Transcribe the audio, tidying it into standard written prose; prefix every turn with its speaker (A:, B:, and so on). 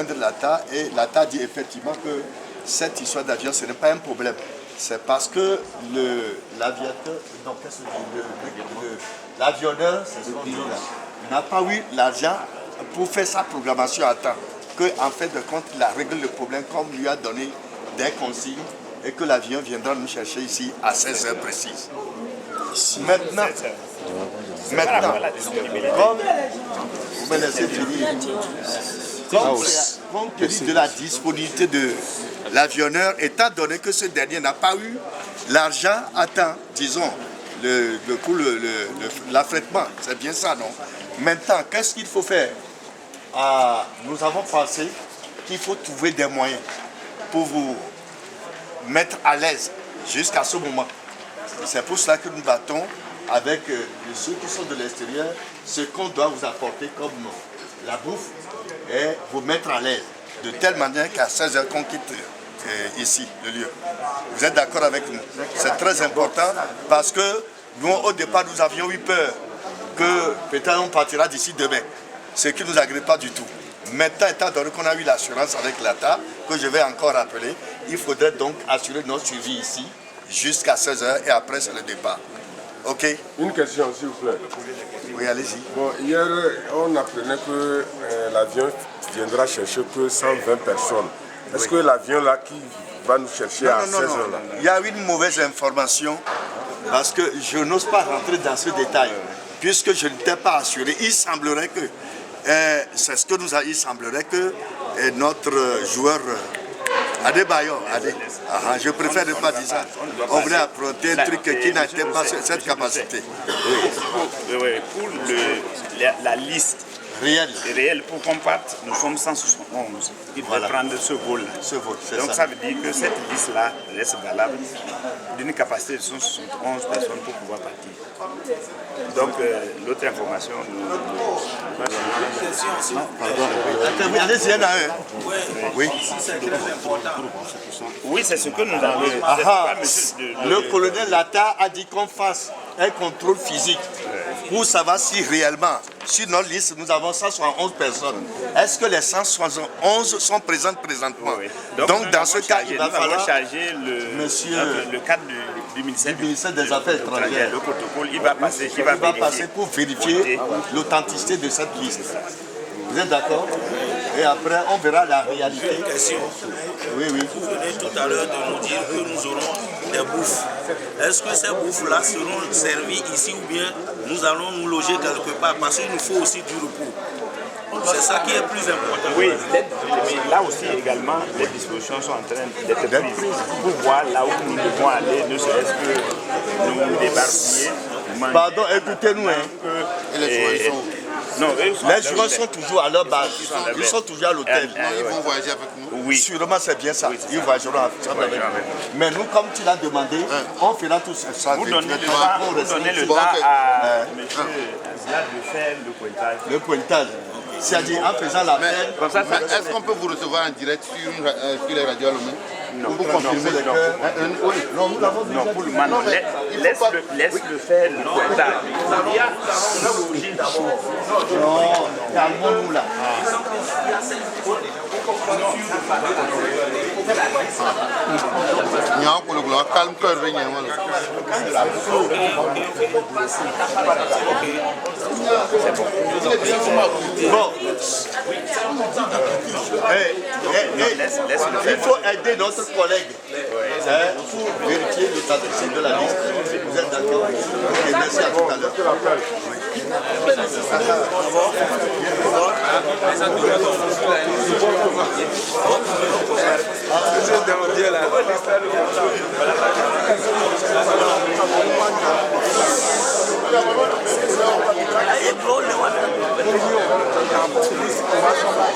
A: de l'ATA et l'ATA dit effectivement que cette histoire d'avion, ce n'est pas un problème. C'est parce que l'aviateur, non, qu'est-ce que l'avionneur, c'est ce qu'on dit là, n'a pas eu l'argent pour faire sa programmation à temps. Qu'en fait de compte, il a réglé le problème comme lui a donné des consignes et que l'avion viendra nous chercher ici à 16 heures précises. Maintenant, comme vous me laissez finir, compte tenu de la disponibilité de l'avionneur, étant donné que ce dernier n'a pas eu l'argent à temps, disons, le coût, l'affrètement, c'est bien ça, non? Maintenant, qu'est-ce qu'il faut faire? Nous avons pensé qu'il faut trouver des moyens pour vous mettre à l'aise jusqu'à ce moment. C'est pour cela que nous battons avec ceux qui sont de l'extérieur ce qu'on doit vous apporter comme la bouffe et vous mettre à l'aise de telle manière qu'à 16h qu'on quitte ici le lieu. Vous êtes d'accord avec nous? C'est très important parce que nous au départ nous avions eu peur que peut-être on partira d'ici demain, ce qui ne nous agrée pas du tout. Maintenant, étant donné qu'on a eu l'assurance avec l'ATA, que je vais encore rappeler, il faudrait donc assurer notre suivi ici jusqu'à 16h et après c'est le départ. Ok?
B: Une question s'il vous plaît.
A: Oui, allez-y.
B: Bon, hier, on apprenait que l'avion viendra chercher que 120 personnes. Est-ce que l'avion là qui va nous chercher à 16h là?
A: Il y a une mauvaise information parce que je n'ose pas rentrer dans ce détail puisque je ne t'ai pas assuré. Il semblerait que, c'est ce que nous a dit, il semblerait que notre joueur Adebayor, je préfère ne pas dire ça. On voulait affronter un truc qui n'était pas cette capacité.
C: Oui. Pour la liste réelle pour qu'on parte, nous sommes 171. Il faut prendre ce vol-là. Donc ça veut dire que cette liste-là reste valable d'une capacité de 171 personnes pour pouvoir partir. Donc l'autre information,
A: allez-y, il y en a un. Oui.
C: Oui, c'est ce que nous avons.
A: Le colonel Lata a dit qu'on fasse un contrôle physique pour savoir si réellement, sur notre liste, nous avons 171 personnes. Est-ce que les 171 sont présentes présentement?
C: Oui.
A: Donc dans ce cas, il va falloir
C: charger le cadre du ministère
A: des Affaires étrangères.
C: Le protocole, il va passer,
A: pour vérifier l'authenticité de cette liste. Vous êtes d'accord? Et après, on verra la réalité.
D: Une question.
A: Oui.
D: Vous venez tout à l'heure de nous dire que nous aurons des bouffes. Est-ce que ces bouffes-là seront servies ici ou bien nous allons nous loger quelque part? Parce qu'il nous faut aussi du repos. C'est ça qui est plus important.
C: Oui, mais là aussi également, les dispositions sont en train d'être prises pour voir là où nous devons aller, ne serait-ce que nous débarquer.
A: Pardon, écoutez-nous.
C: Non,
A: les joueurs sont toujours à leur base. Ils sont toujours à l'hôtel.
D: Ils vont voyager avec nous.
A: Oui. Sûrement, c'est bien ça. Ils voyageront ensemble avec nous. Mais nous, comme tu l'as demandé, on fera tout ça.
C: Vous donnez le temps à M. Azlad de faire le pointage.
A: Le pointage. C'est-à-dire en faisant l'appel.
D: Est-ce qu'on peut vous recevoir en direct sur les radios Lomé?
C: Non,
A: pour confirmer les cœurs.
C: Non, pour le moment, laisse-le faire le pointage.
A: Non, calmons-nous là. Bon. Il faut aider notre collègue pour vérifier l'authenticité de la liste. Vous êtes d'accord? Ok, merci à tout à l'heure.
B: Là.